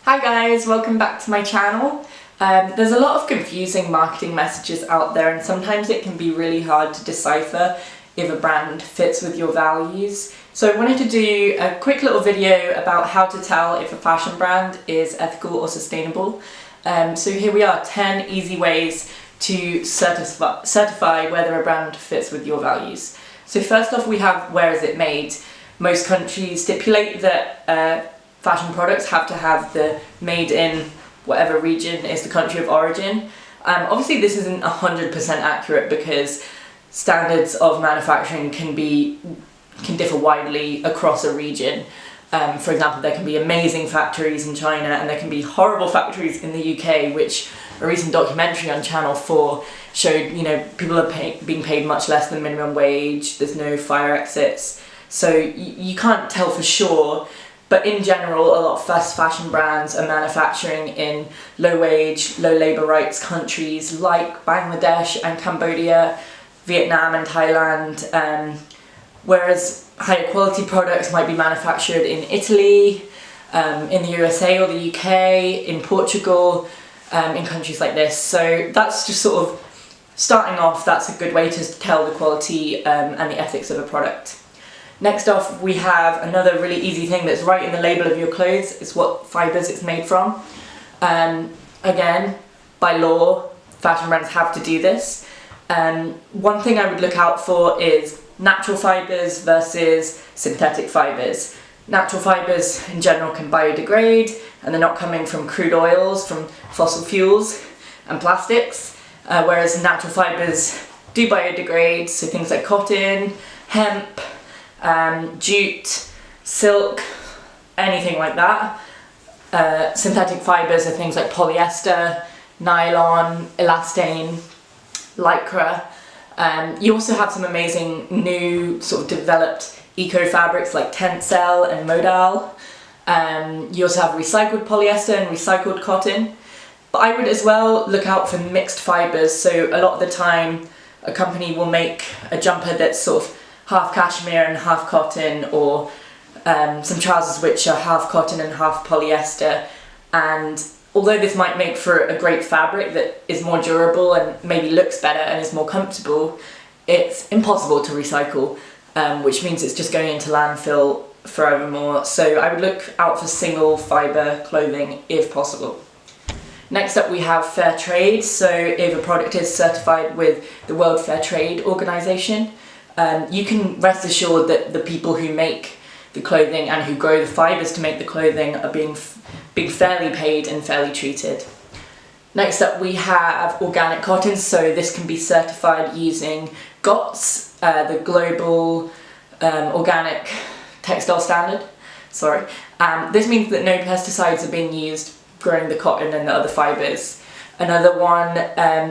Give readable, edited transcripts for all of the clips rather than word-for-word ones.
Hi guys, welcome back to my channel. There's a lot of confusing marketing messages out there, and sometimes it can be really hard to decipher if a brand fits with your values. So I wanted to do a quick little video about how to tell if a fashion brand is ethical or sustainable. So here we are, 10 easy ways to certify whether a brand fits with your values. So first off, we have, where is it made? Most countries stipulate that fashion products have to have the made in whatever region is the country of origin. Obviously this isn't 100% accurate because standards of manufacturing can differ widely across a region. For example, there can be amazing factories in China and there can be horrible factories in the UK, which a recent documentary on Channel 4 showed, people are being paid much less than minimum wage, there's no fire exits, so you can't tell for sure. But in general, a lot of fast fashion brands are manufacturing in low-wage, low-labour rights countries like Bangladesh and Cambodia, Vietnam and Thailand, whereas higher quality products might be manufactured in Italy, in the USA or the UK, in Portugal, in countries like this. So that's just sort of starting off, that's a good way to tell the quality and the ethics of a product. Next off, we have another really easy thing that's right in the label of your clothes. It's what fibres it's made from. Again, by law, fashion brands have to do this. One thing I would look out for is natural fibres versus synthetic fibres. Natural fibres in general can biodegrade and they're not coming from crude oils, from fossil fuels and plastics, whereas natural fibres do biodegrade, so things like cotton, hemp, jute, silk, anything like that. Synthetic fibres are things like polyester, nylon, elastane, lycra. You also have some amazing new sort of developed eco fabrics like Tencel and Modal. You also have recycled polyester and recycled cotton. But I would as well look out for mixed fibres. So a lot of the time a company will make a jumper that's sort of half cashmere and half cotton, or some trousers which are half cotton and half polyester, and although this might make for a great fabric that is more durable and maybe looks better and is more comfortable, it's impossible to recycle, which means it's just going into landfill forevermore. So I would look out for single fibre clothing if possible. Next up we have fair trade. So if a product is certified with the World Fair Trade Organization, you can rest assured that the people who make the clothing and who grow the fibres to make the clothing are being fairly paid and fairly treated. Next up we have organic cotton, so this can be certified using GOTS, the Global Organic Textile Standard. This means that no pesticides are being used growing the cotton and the other fibres. Another one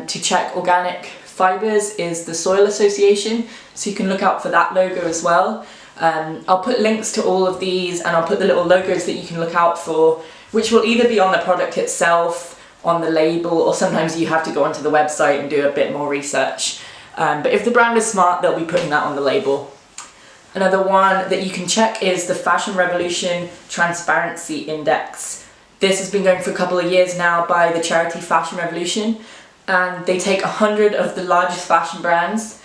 to check organic fibres is the Soil Association, so you can look out for that logo as well. I'll put links to all of these and I'll put the little logos that you can look out for, which will either be on the product itself, on the label, or sometimes you have to go onto the website and do a bit more research. But if the brand is smart, they'll be putting that on the label. Another one that you can check is the Fashion Revolution Transparency Index. This has been going for a couple of years now by the charity Fashion Revolution, and they take 100 of the largest fashion brands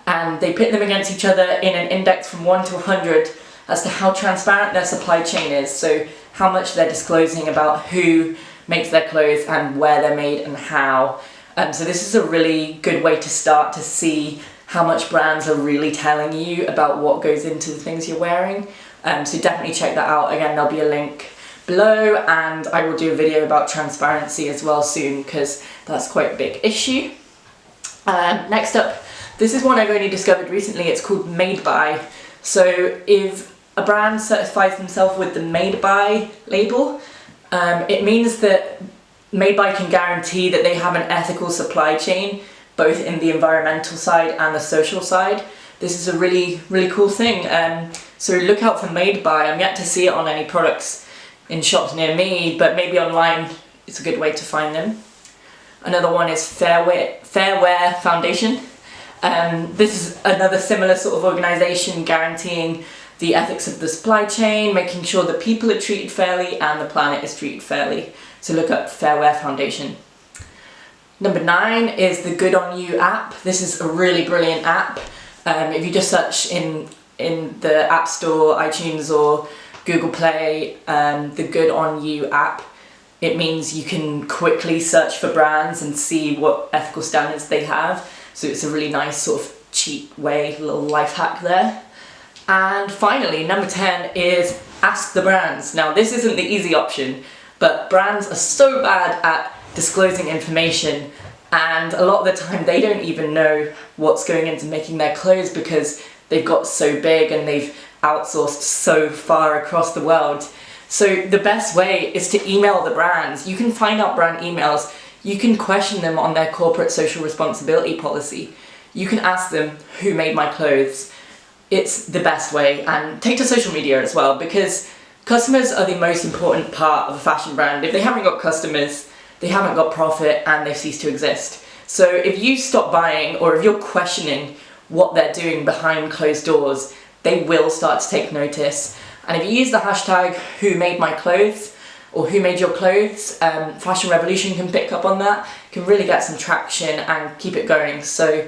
and they pit them against each other in an index from 1 to 100 as to how transparent their supply chain is, so how much they're disclosing about who makes their clothes and where they're made and how. So this is a really good way to start to see how much brands are really telling you about what goes into the things you're wearing. So definitely check that out. Again, there'll be a link below, and I will do a video about transparency as well soon because that's quite a big issue. Next up, this is one I've only discovered recently. It's called Made By. So if a brand certifies themselves with the Made By label, it means that Made By can guarantee that they have an ethical supply chain, both in the environmental side and the social side. This is a really, really cool thing. So look out for Made By. I'm yet to see it on any products in shops near me, but maybe online it's a good way to find them. Another one is Fair Wear Foundation. This is another similar sort of organisation guaranteeing the ethics of the supply chain, making sure that people are treated fairly and the planet is treated fairly. So look up Fair Wear Foundation. Number 9 is the Good On You app. This is a really brilliant app. If you just search in the App Store, iTunes or Google Play, the Good On You app, it means you can quickly search for brands and see what ethical standards they have. So it's a really nice sort of cheap way, little life hack there. And finally, number 10 is ask the brands. Now this isn't the easy option, but brands are so bad at disclosing information, and a lot of the time they don't even know what's going into making their clothes because they've got so big and they've outsourced so far across the world. So the best way is to email the brands. You can find out brand emails, you can question them on their corporate social responsibility policy. You can ask them, who made my clothes? It's the best way. And take to social media as well, because customers are the most important part of a fashion brand. If they haven't got customers, they haven't got profit and they've ceased to exist. So if you stop buying, or if you're questioning what they're doing behind closed doors, they will start to take notice. And if you use the hashtag #WhoMadeMyClothes or Who Made Your Clothes, Fashion Revolution can pick up on that, can really get some traction and keep it going. So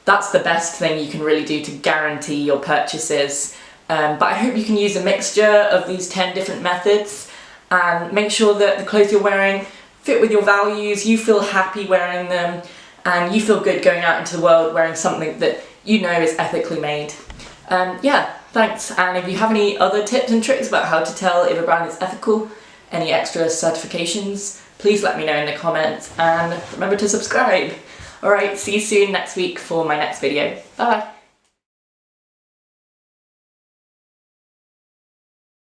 that's the best thing you can really do to guarantee your purchases. But I hope you can use a mixture of these 10 different methods and make sure that the clothes you're wearing fit with your values, you feel happy wearing them, and you feel good going out into the world wearing something that you know is ethically made. Yeah, thanks. And if you have any other tips and tricks about how to tell if a brand is ethical, any extra certifications, please let me know in the comments, and remember to subscribe. Alright, see you soon next week for my next video. Bye bye.